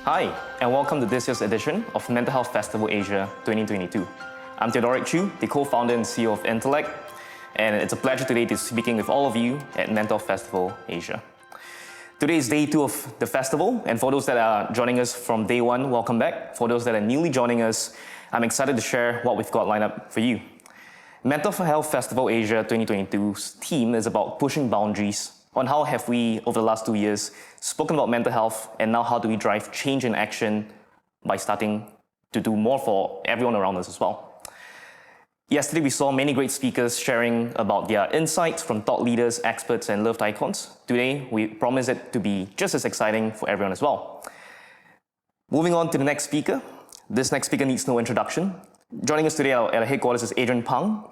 Hi, and welcome to this year's edition of Mental Health Festival Asia 2022. I'm Theodoric Chu, the co-founder and CEO of Intellect, and it's a pleasure today to be speaking with all of you at Mental Health Festival Asia. Today is day 2 of the festival, and for those that are joining us from day 1, welcome back. For those that are newly joining us, I'm excited to share what we've got lined up for you. Mental Health Festival Asia 2022's theme is about pushing boundaries on how have we, over the last 2 years, spoken about mental health, and now how do we drive change in action by starting to do more for everyone around us as well. Yesterday, we saw many great speakers sharing about their insights from thought leaders, experts, and loved icons. Today, we promise it to be just as exciting for everyone as well. Moving on to the next speaker. This next speaker needs no introduction. Joining us today at our headquarters is Adrian Pang,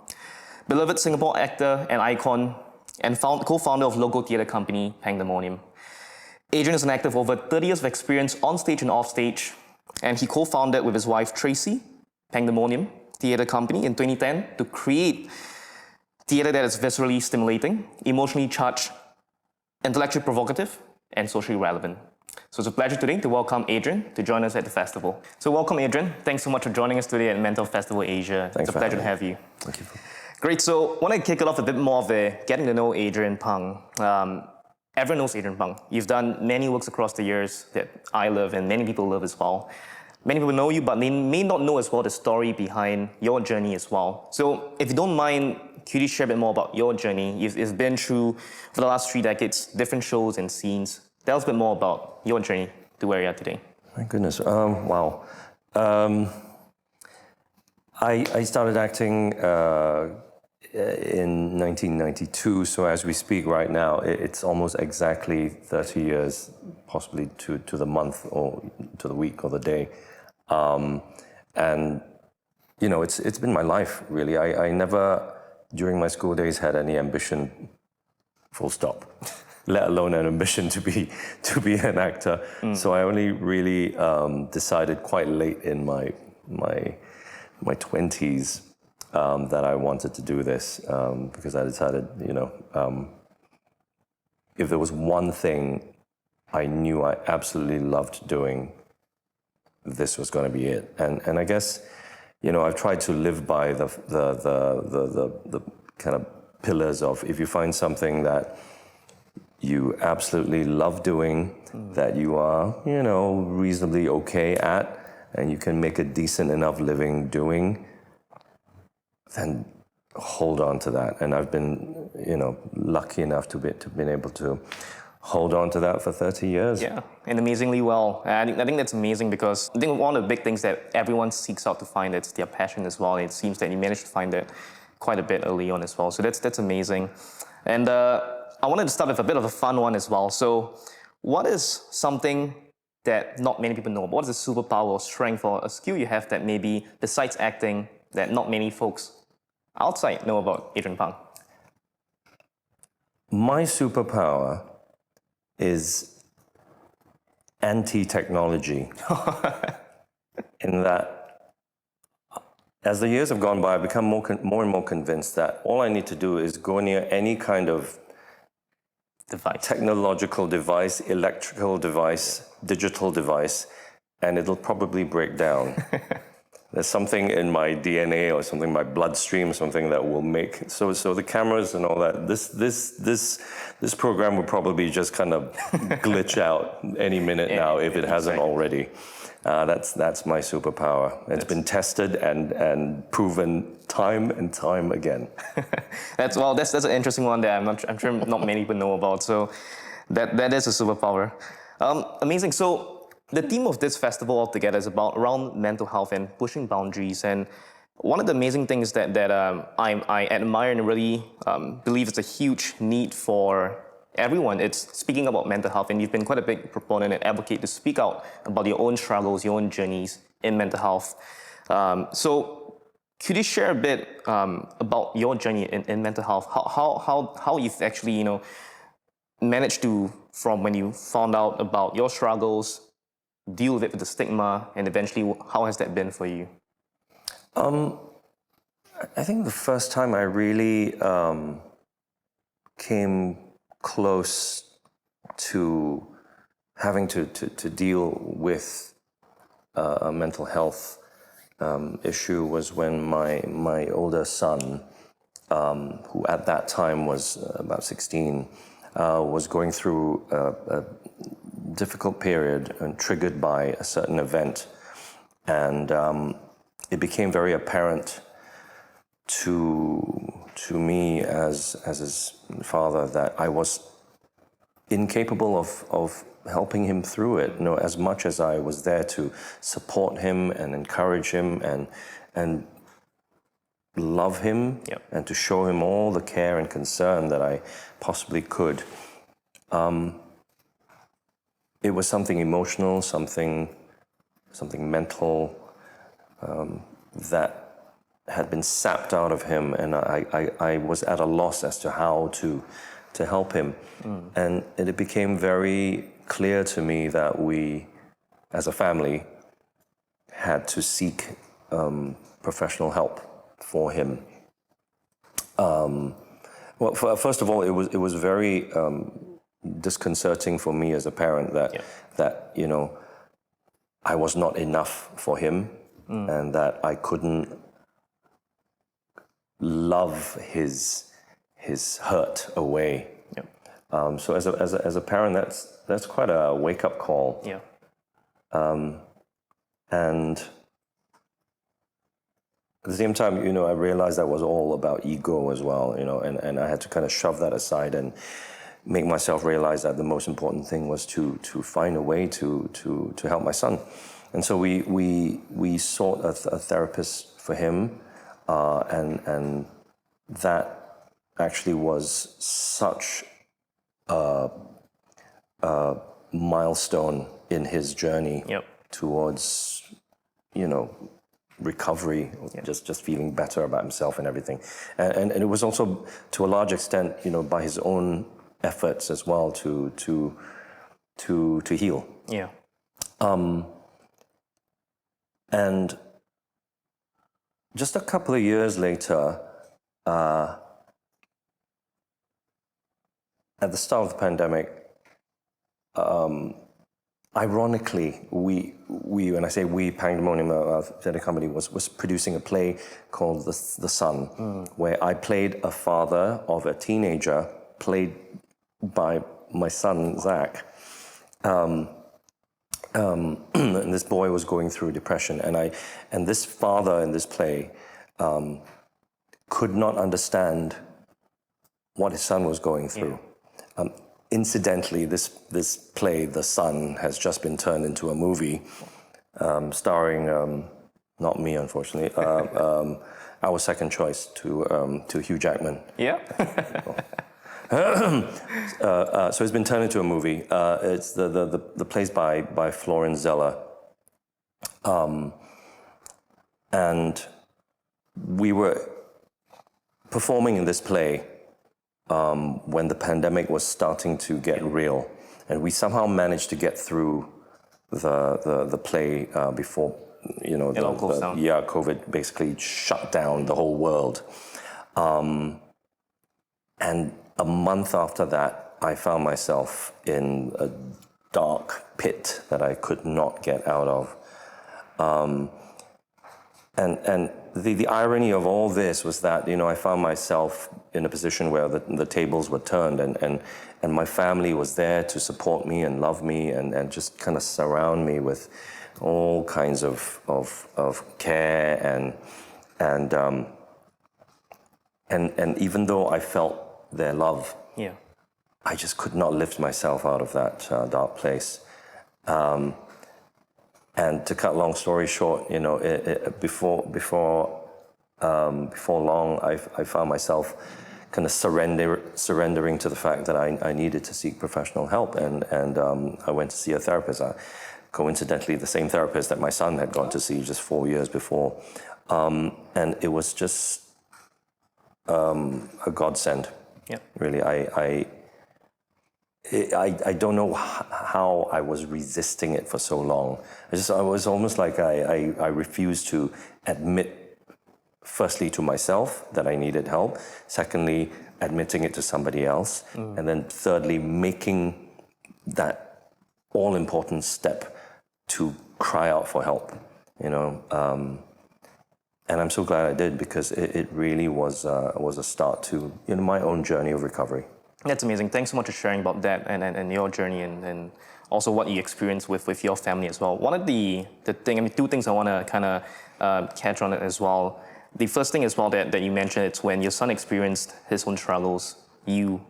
beloved Singapore actor and icon, and co-founder of local theatre company Pandemonium. Adrian is an actor with over 30 years of experience on stage and off stage, and he co-founded with his wife Tracy Pandemonium Theatre Company in 2010 to create theatre that is viscerally stimulating, emotionally charged, intellectually provocative, and socially relevant. So it's a pleasure today to welcome Adrian to join us at the festival. So welcome, Adrian. Thanks so much for joining us today at Mental Festival Asia. Thanks, it's a pleasure to have you. Thank you. Great. So I want to kick it off a bit more of the getting to know Adrian Pang. Everyone knows Adrian Pang. You've done many works across the years that I love and many people love as well. Many people know you, but they may not know as well the story behind your journey as well. So if you don't mind, could you share a bit more about your journey? You've been through, for the last 3 decades, different shows and scenes. Tell us a bit more about your journey to where you are today. My goodness. Wow. I started acting in 1992, so as we speak right now, it's almost exactly 30 years, possibly to the month or to the week or the day. And, you know, it's been my life, really. I never, during my school days, had any ambition, full stop, let alone an ambition to be an actor. So I only really decided quite late in my 20s that I wanted to do this because I decided, you know, if there was one thing I knew I absolutely loved doing, this was going to be it. And I guess, you know, I've tried to live by the kind of pillars of, if you find something that you absolutely love doing, that you are, you know, reasonably okay at, and you can make a decent enough living doing, then hold on to that. And I've been, you know, lucky enough to been able to hold on to that for 30 years. Yeah, and amazingly well. I think that's amazing because I think one of the big things that everyone seeks out to find, it's their passion as well. It seems that you managed to find that quite a bit early on as well. So that's amazing. And I wanted to start with a bit of a fun one as well. So what is something that not many people know about? What is a superpower or strength or a skill you have that maybe, besides acting, that not many folks outside know about Adrian Pang? My superpower is anti-technology. In that, as the years have gone by, I've become more and more convinced that all I need to do is go near any kind of technological device, electrical device, digital device, and it'll probably break down. There's something in my DNA or something in my bloodstream, something that will make so the cameras and all that. This program will probably just kind of glitch out any minute now if it hasn't already. That's my superpower. It's been tested and proven time and time again. That's an interesting one that I'm sure not many people know about. So that is a superpower. Amazing. So the theme of this festival altogether is around mental health and pushing boundaries. And one of the amazing things that I admire and really believe is a huge need for everyone, it's speaking about mental health. And you've been quite a big proponent and advocate to speak out about your own struggles, your own journeys in mental health. So could you share a bit about your journey in mental health? How you've actually, you know, managed to, from when you found out about your struggles, deal with it with the stigma, and eventually how has that been for you? I think the first time I really came close to having to deal with a mental health issue was when my older son, who at that time was about 16, was going through a difficult period and triggered by a certain event. And it became very apparent to me as his father that I was incapable of helping him through it. You know, as much as I was there to support him and encourage him and love him, Yep. and to show him all the care and concern that I possibly could. It was something emotional, something mental that had been sapped out of him, and I was at a loss as to how to help him. And it became very clear to me that we, as a family, had to seek professional help for him. Well, first of all, it was very disconcerting for me as a parent that you know, I was not enough for him, and that I couldn't love his hurt away. Yep. So as a parent, that's quite a wake up call. Yeah. And at the same time, you know, I realized that was all about ego as well, you know, and I had to kind of shove that aside and make myself realize that the most important thing was to find a way to help my son. And so we sought a therapist for him, and that actually was such a milestone in his journey. Yep. Towards, you know, recovery, just feeling better about himself and everything. And it was also, to a large extent, you know, by his own efforts as well to heal. Yeah. And just a couple of years later, at the start of the pandemic, ironically, we when I say we, Pandemonium, our theatre company, was producing a play called The Son, where I played a father of a teenager, played by my son, Zach. And this boy was going through depression, and this father in this play could not understand what his son was going through. Incidentally, this play, The Son, has just been turned into a movie, starring, not me, unfortunately, our second choice to Hugh Jackman. Yeah. So it's been turned into a movie. It's the play's by Florence Zeller, and we were performing in this play when the pandemic was starting to get real, and we somehow managed to get through the play before, you know, COVID basically shut down the whole world. And a month after that, I found myself in a dark pit that I could not get out of. And the irony of all this was that, you know, I found myself in a position where the tables were turned, and my family was there to support me and love me and just kind of surround me with all kinds of care and even though I felt their love, I just could not lift myself out of that dark place. And to cut long story short, you know, before long, I found myself kind of surrendering to the fact that I needed to seek professional help, and I went to see a therapist. Coincidentally, the same therapist that my son had gone to see just 4 years before, and it was just a godsend. Really, I don't know how I was resisting it for so long. I was almost like I refused to admit, firstly, to myself that I needed help. Secondly, admitting it to somebody else. And then thirdly, making that all-important step to cry out for help, you know. And I'm so glad I did, because it really was a start to, you know, my own journey of recovery. That's amazing. Thanks so much for sharing about that and your journey and also what you experienced with your family as well. One of the two things I want to kind of catch on it as well. The first thing as well that you mentioned, it's when your son experienced his own struggles, you,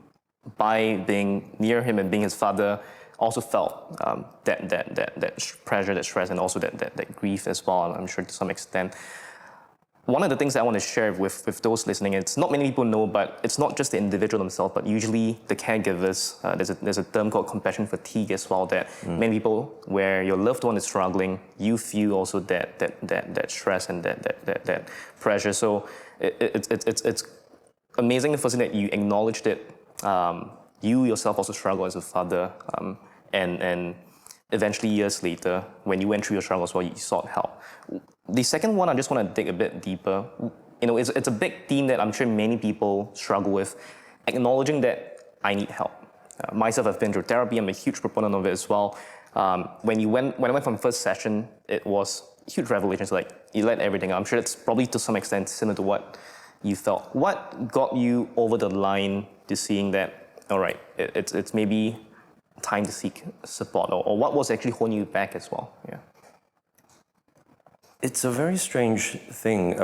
by being near him and being his father, also felt that pressure, that stress, and also that grief as well, I'm sure to some extent. One of the things that I want to share with those listening, it's not many people know, but it's not just the individual themselves, but usually the caregivers. There's a term called compassion fatigue as well, that many people, where your loved one is struggling, you feel also that stress and that pressure. So it's amazing, the first thing that you acknowledged it. You yourself also struggle as a father, and eventually years later, when you went through your struggle as well, you sought help. The second one, I just want to dig a bit deeper. You know, it's a big theme that I'm sure many people struggle with, acknowledging that I need help. Myself, I've been through therapy. I'm a huge proponent of it as well. When I went from first session, it was huge revelations. Like, you let everything out. I'm sure it's probably to some extent similar to what you felt. What got you over the line to seeing that, all right, it's maybe time to seek support, or what was actually holding you back as well? Yeah. It's a very strange thing.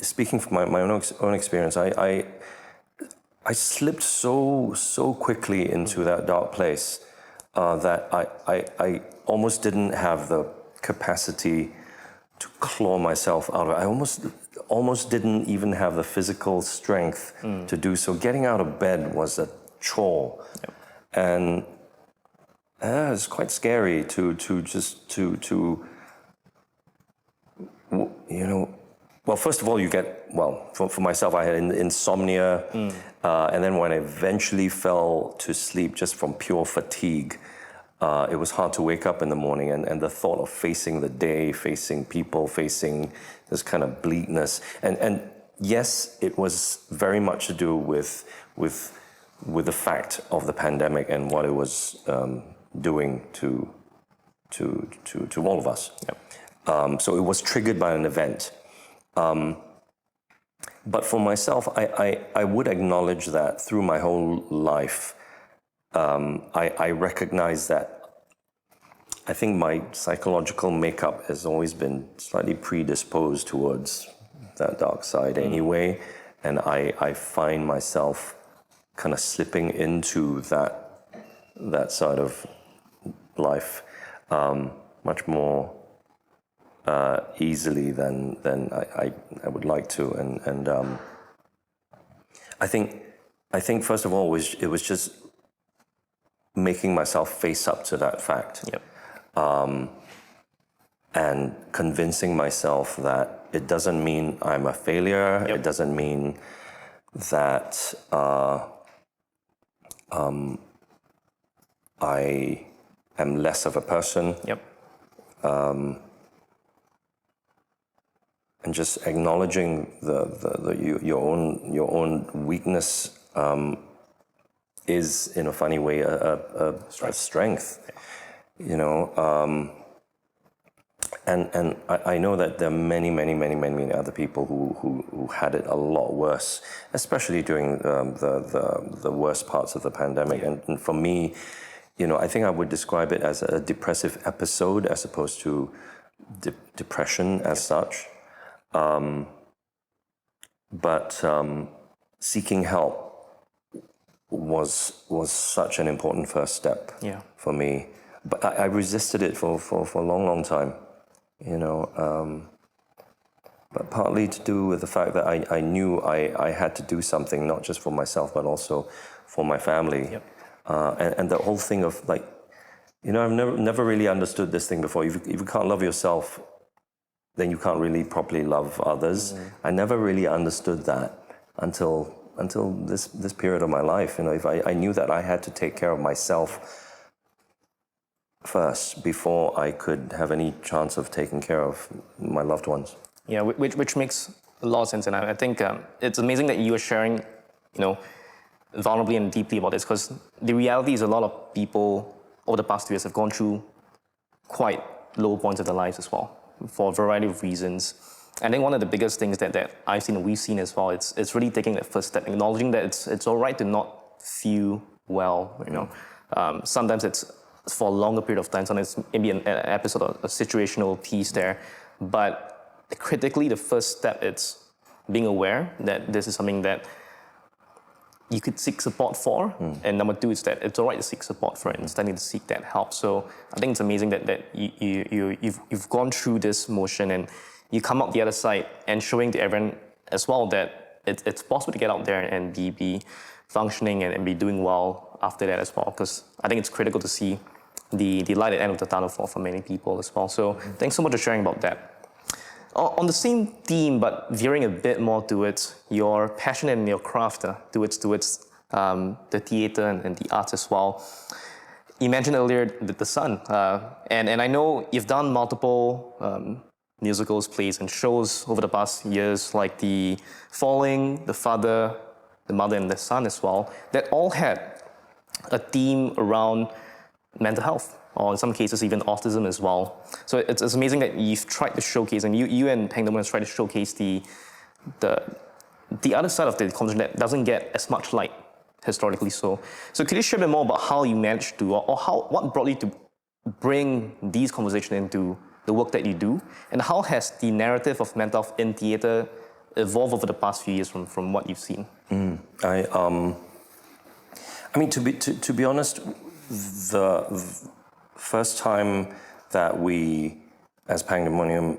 Speaking from my own experience, I slipped so quickly into that dark place that I almost didn't have the capacity to claw myself out of it. I almost didn't even have the physical strength to do so. Getting out of bed was a chore, and it's quite scary to you know, well, first of all, for myself, I had insomnia, and then when I eventually fell to sleep just from pure fatigue, it was hard to wake up in the morning, and the thought of facing the day, facing people, facing this kind of bleakness, and yes, it was very much to do with the fact of the pandemic and what it was doing to all of us. Yep. So it was triggered by an event. But for myself, I would acknowledge that through my whole life, I recognize that I think my psychological makeup has always been slightly predisposed towards that dark side anyway. And I find myself kind of slipping into that side of life much more easily than I would like to, and I think first of all it was just making myself face up to that fact, and convincing myself that it doesn't mean I'm a failure. It doesn't mean that I am less of a person. And just acknowledging your own weakness is, in a funny way, a strength. You know, and I know that there are many other people who had it a lot worse, especially during the worst parts of the pandemic. And for me, you know, I think I would describe it as a depressive episode as opposed to depression as such. But seeking help was such an important first step for me. But I resisted it for a long time, you know. But partly to do with the fact that I knew I had to do something, not just for myself, but also for my family. And the whole thing of, like, you know, I've never really understood this thing before. If you can't love yourself, then you can't really properly love others. I never really understood that until this period of my life. You know, if I knew that I had to take care of myself first before I could have any chance of taking care of my loved ones. Yeah, which makes a lot of sense, and I think it's amazing that you are sharing, you know, vulnerably and deeply about this, because the reality is a lot of people over the past 2 years have gone through quite low points of their lives as well, for a variety of reasons. I think one of the biggest things that I've seen and we've seen as well, it's really taking that first step, acknowledging that it's all right to not feel well, you know. Sometimes it's for a longer period of time, sometimes maybe an episode or a situational piece there, but critically, the first step is being aware that this is something that you could seek support for, and number two is that it's all right to seek support for it and starting to seek that help. So I think it's amazing that you've gone through this motion and you come out the other side and showing to everyone as well that it's possible to get out there and be functioning and be doing well after that as well, because I think it's critical to see the light at the end of the tunnel for many people as well. So thanks so much for sharing about that. On the same theme, but veering a bit more towards your passion and your craft, towards the theatre and the arts as well. You mentioned earlier the son, and I know you've done multiple musicals, plays, and shows over the past years, like The Falling, The Father, The Mother, and The Son as well, that all had a theme around mental health, or in some cases even autism as well. So it's amazing that you've tried to showcase, and you and Pang have tried to showcase the other side of the conversation that doesn't get as much light historically. So could you share a bit more about how you managed to, or what brought you to bring these conversations into the work that you do, and how has the narrative of mental health in theatre evolved over the past few years from what you've seen? I mean, to be honest, the first time that we, as Pandemonium,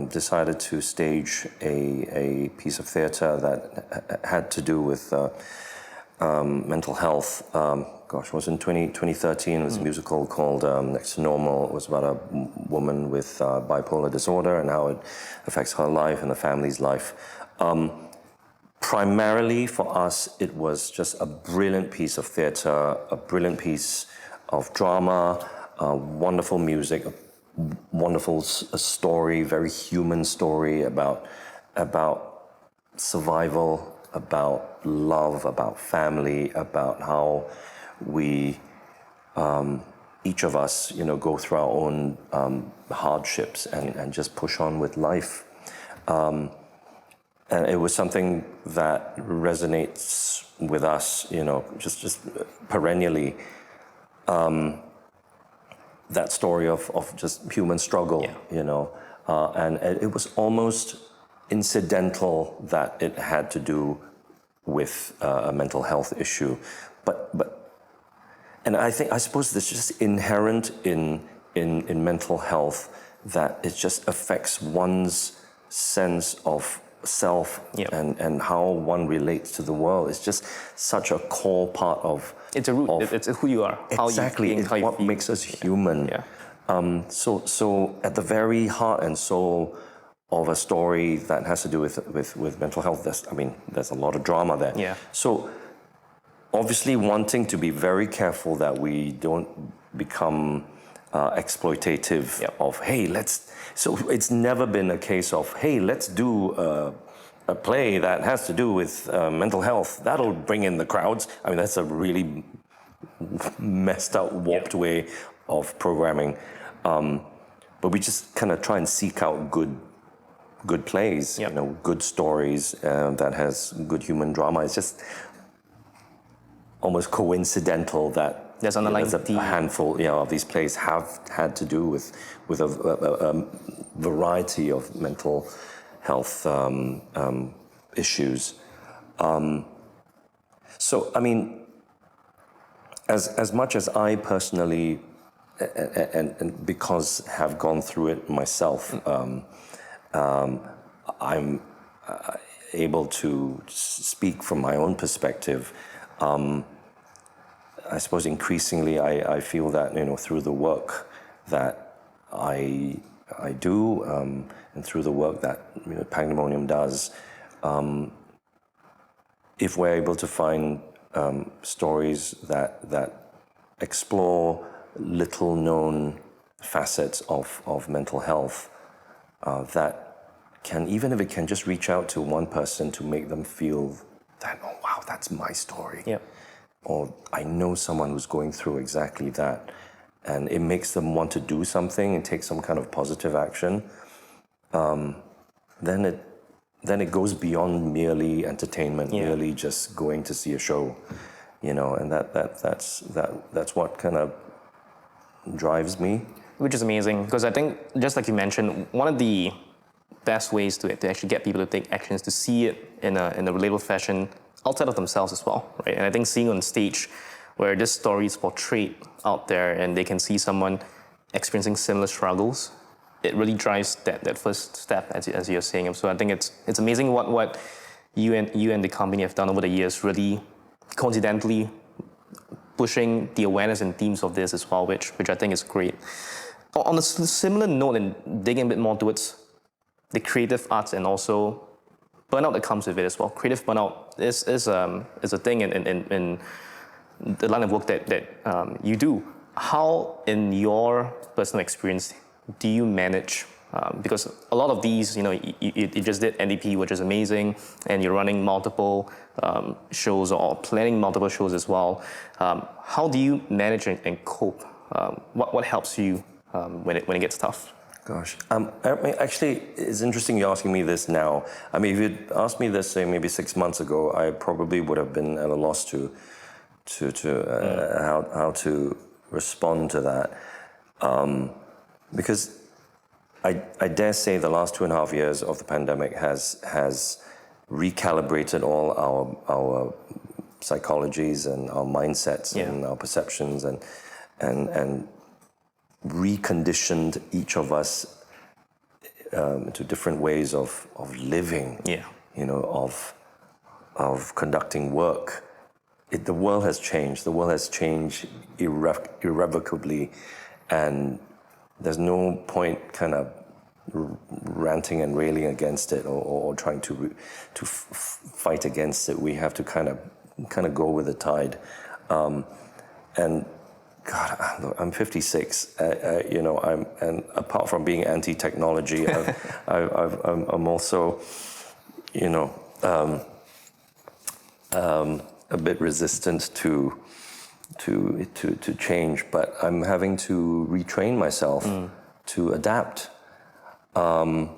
decided to stage a piece of theatre that had to do with mental health, it was in 2013. It was a musical called Next to Normal. It was about a woman with bipolar disorder and how it affects her life and the family's life. Primarily for us, it was just a brilliant piece of theatre, a brilliant piece of drama, wonderful music, a wonderful story, very human story about survival, about love, about family, about how we, each of us, go through our own hardships and just push on with life. And it was something that resonates with us, just perennially. That story of just human struggle, and it was almost incidental that it had to do with a mental health issue, and I suppose this is just inherent in mental health, that it just affects one's sense of self and how one relates to the world. It's just such a core part of. It's a root. It's who you are. Exactly. It's what makes us human. Yeah. So at the very heart and soul of a story that has to do with mental health, there's a lot of drama there. Yeah. So obviously wanting to be very careful that we don't become exploitative of, hey, so it's never been a case of, hey, let's do a play that has to do with mental health. That'll bring in the crowds. I mean, that's a really messed up, warped way of programming. But we just kind of try and seek out good plays, good stories that has good human drama. It's just almost coincidental that there's a handful of these plays have had to do with a variety of mental health issues. So, I mean, as much as I personally, and because have gone through it myself, I'm able to speak from my own perspective. I suppose increasingly I feel that, through the work that I do, and through the work that Pandemonium does, if we're able to find stories that explore little known facets of mental health, that can, even if it can just reach out to one person to make them feel that, oh wow, that's my story. Yeah. Or I know someone who's going through exactly that. and it makes them want to do something and take some kind of positive action, then it goes beyond merely entertainment, merely just going to see a show, and that's what kind of drives me. Which is amazing, because I think, just like you mentioned, one of the best ways to actually get people to take action is to see it in a relatable fashion outside of themselves as well, right? And I think seeing on stage where this story is portrayed out there and they can see someone experiencing similar struggles, it really drives that first step, as you're saying. So I think it's amazing what you and the company have done over the years, really coincidentally pushing the awareness and themes of this as well, which I think is great. On a similar note, and digging a bit more towards the creative arts and also burnout that comes with it as well. Creative burnout is a thing in the line of work that you do. How, in your personal experience, do you manage? Because a lot of these, you just did NDP, which is amazing, and you're running multiple shows or planning multiple shows as well. How do you manage and cope? What helps you when it gets tough? Gosh, actually, it's interesting you're asking me this now. I mean, if you'd asked me this, say, maybe 6 months ago, I probably would have been at a loss to how to respond to that, because I dare say the last 2.5 years of the pandemic has recalibrated all our psychologies and our mindsets and our perceptions and reconditioned each of us to different ways of living, of conducting work. The world has changed. The world has changed irrevocably, and there's no point kind of ranting and railing against it or trying to fight against it. We have to kind of go with the tide. And God, I'm 56. And apart from being anti-technology, I'm also, a bit resistant to change. But I'm having to retrain myself to adapt. And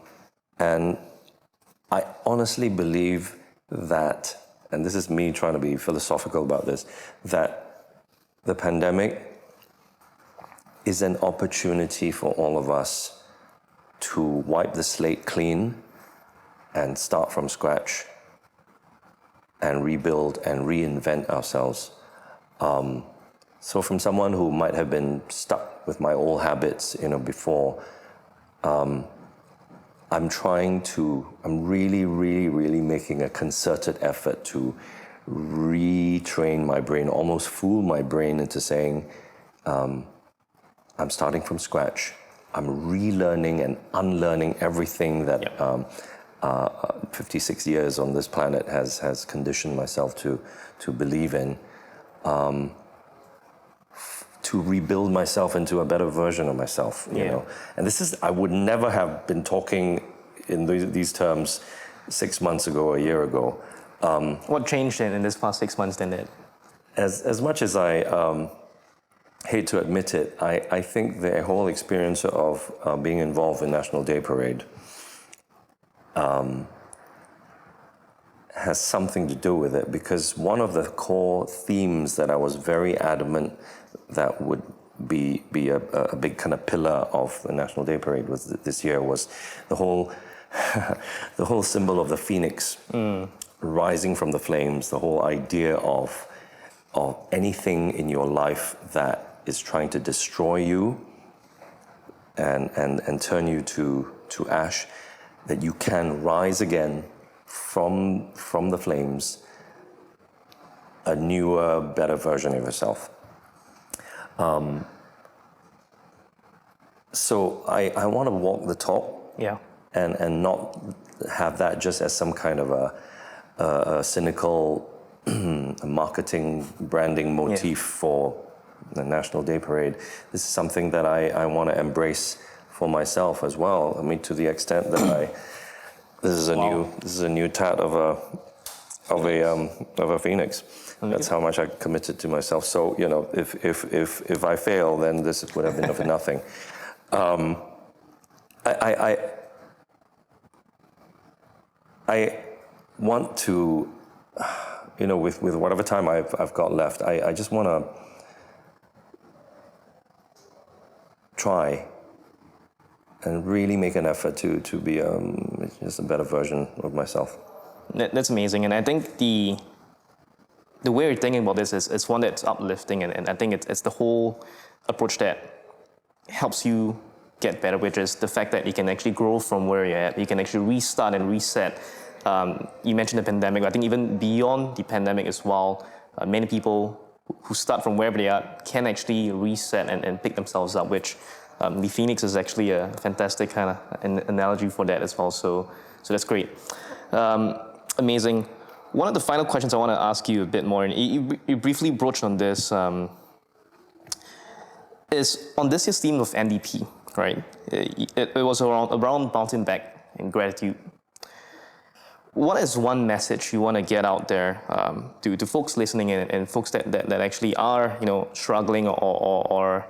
I honestly believe that, and this is me trying to be philosophical about this, that the pandemic is an opportunity for all of us to wipe the slate clean and start from scratch and rebuild and reinvent ourselves. So from someone who might have been stuck with my old habits, before, I'm really, really, really making a concerted effort to retrain my brain, almost fool my brain into saying, I'm starting from scratch. I'm relearning and unlearning everything that 56 years on this planet has conditioned myself to believe in, to rebuild myself into a better version of myself. And I would never have been talking in these terms 6 months ago, a year ago. What changed in this past 6 months then? As much as I hate to admit it, I think the whole experience of being involved in National Day Parade has something to do with it, because one of the core themes that I was very adamant that would be a big kind of pillar of the National Day Parade this year was the whole the whole symbol of the phoenix rising from the flames, the whole idea of anything in your life that is trying to destroy you and turn you to ash, that you can rise again from the flames, a newer, better version of yourself. So I want to walk the talk, and not have that just as some kind of a cynical marketing branding motif for the National Day Parade. This is something that I want to embrace for myself as well. I mean, to the extent that this is a new tat of a phoenix. That's how much I committed to myself. So if I fail, then this would have been for nothing. I want to, with whatever time I've got left, I just want to try and really make an effort to be just a better version of myself. That's amazing, and I think the way you're thinking about this is one that's uplifting, and I think it's the whole approach that helps you get better, which is the fact that you can actually grow from where you're at. You can actually restart and reset. You mentioned the pandemic. I think even beyond the pandemic as well, many people who start from wherever they are can actually reset and pick themselves up, which the phoenix is actually a fantastic kind of an analogy for that as well. So that's great. Amazing. One of the final questions I want to ask you a bit more, and you briefly broached on this, is on this year's theme of NDP, right? It was around bouncing back in gratitude. What is one message you want to get out there to folks listening and folks that actually are struggling or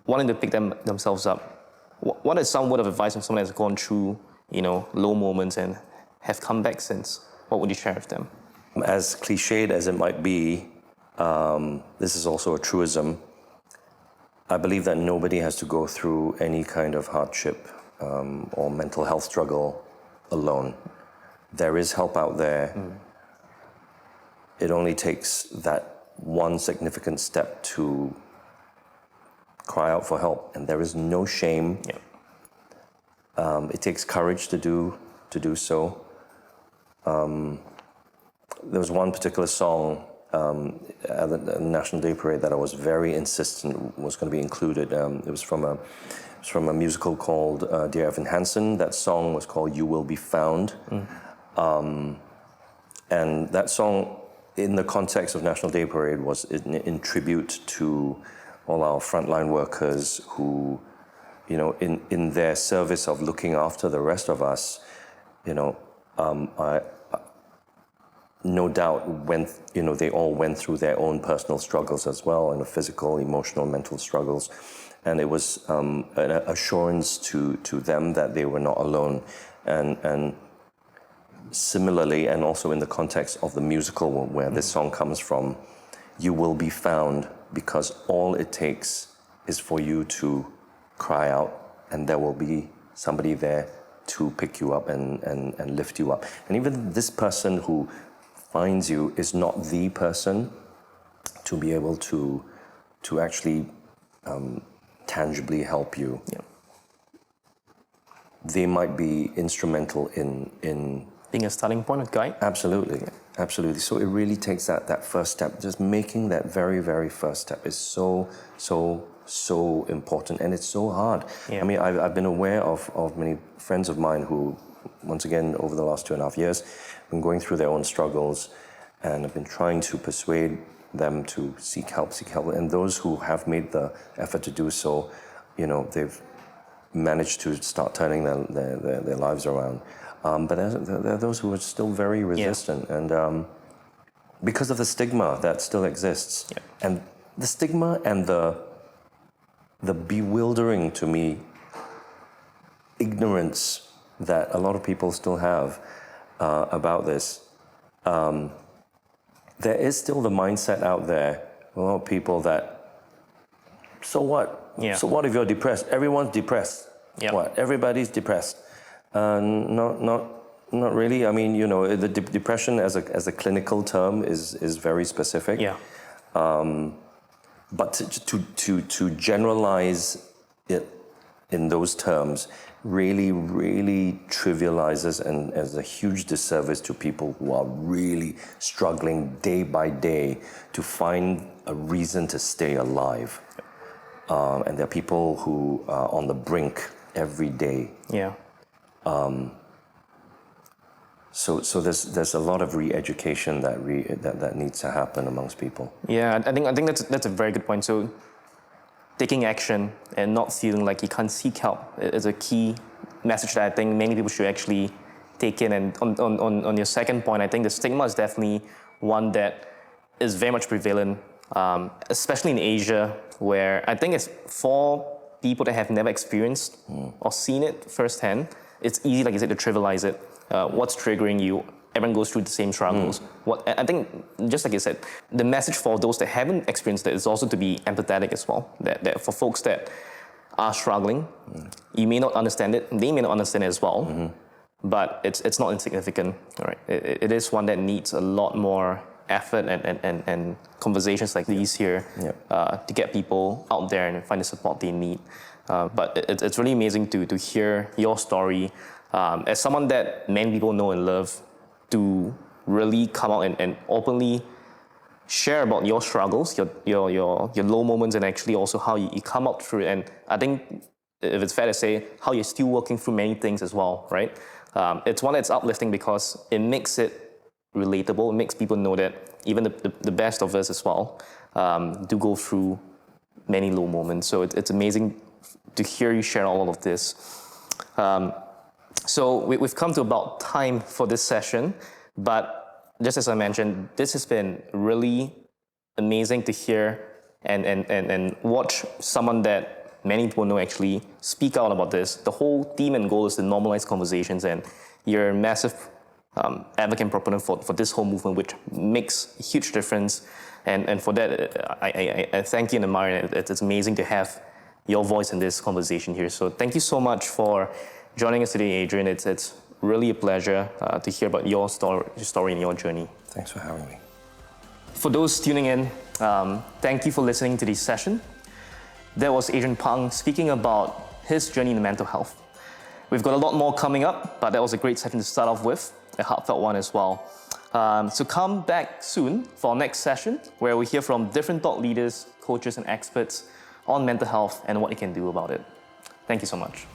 wanting to pick themselves up? What is some word of advice from someone that's gone through low moments and have come back since? What would you share with them? As cliched as it might be, this is also a truism. I believe that nobody has to go through any kind of hardship or mental health struggle alone. There is help out there. It only takes that one significant step to cry out for help, and there is no shame. It takes courage to do so. There was one particular song at the National Day Parade that I was very insistent was going to be included. It was from a musical called Dear Evan Hansen. That song was called You Will Be Found. And that song, in the context of National Day Parade, was in tribute to all our frontline workers who, in their service of looking after the rest of us, no doubt they all went through their own personal struggles as well, and physical, emotional, mental struggles. And it was an assurance to them that they were not alone. And similarly, and also in the context of the musical where this song comes from, you will be found, because all it takes is for you to cry out, and there will be somebody there to pick you up and lift you up. And even this person who finds you is not the person to be able to actually tangibly help you. They might be instrumental in being a starting point, a guide. Absolutely. So it really takes that first step. Just making that very, very first step is so important, and it's so hard. I mean, I've been aware of many friends of mine who, once again, over the last 2.5 years, have been going through their own struggles, and have been trying to persuade them to seek help. And those who have made the effort to do so, they've managed to start turning their lives around. But there are those who are still very resistant, and because of the stigma that still exists, and the stigma and the bewildering, to me, ignorance that a lot of people still have about this. There is still the mindset out there, a lot of people that, so what? So what if you're depressed? Everyone's depressed. What? Everybody's depressed. Not really. I mean, the depression as a clinical term is very specific. But to generalize it in those terms really, really trivializes and as a huge disservice to people who are really struggling day by day to find a reason to stay alive. And there are people who are on the brink every day. So there's a lot of re-education that needs to happen amongst people. Yeah, I think that's a very good point. So taking action and not feeling like you can't seek help is a key message that I think many people should actually take in. And on your second point, I think the stigma is definitely one that is very much prevalent, especially in Asia, where I think it's for people that have never experienced or seen it firsthand, it's easy, like you said, to trivialize it. What's triggering you? Everyone goes through the same struggles. I think, just like you said, the message for those that haven't experienced it is also to be empathetic as well. That for folks that are struggling, you may not understand it, they may not understand it as well, but it's not insignificant. Right? It is one that needs a lot more effort and conversations like these here to get people out there and find the support they need. But it's really amazing to hear your story as someone that many people know and love, to really come out and openly share about your struggles, your low moments, and actually also how you come out through it. And I think, if it's fair to say, how you're still working through many things as well, right? It's one that's uplifting because it makes it relatable. It makes people know that even the best of us as well do go through many low moments. So it's amazing to hear you share all of this. So we've come to about time for this session, but just as I mentioned, this has been really amazing to hear and watch someone that many people know actually speak out about this. The whole theme and goal is to normalize conversations, and you're a massive advocate and proponent for this whole movement, which makes a huge difference. And for that, I thank you and admire it. It's amazing to have your voice in this conversation here. So thank you so much for joining us today, Adrian. It's really a pleasure to hear about your story and your journey. Thanks for having me. For those tuning in, thank you for listening to this session. That was Adrian Pang speaking about his journey in mental health. We've got a lot more coming up, but that was a great session to start off with, a heartfelt one as well. So come back soon for our next session, where we hear from different thought leaders, coaches, and experts on mental health and what you can do about it. Thank you so much.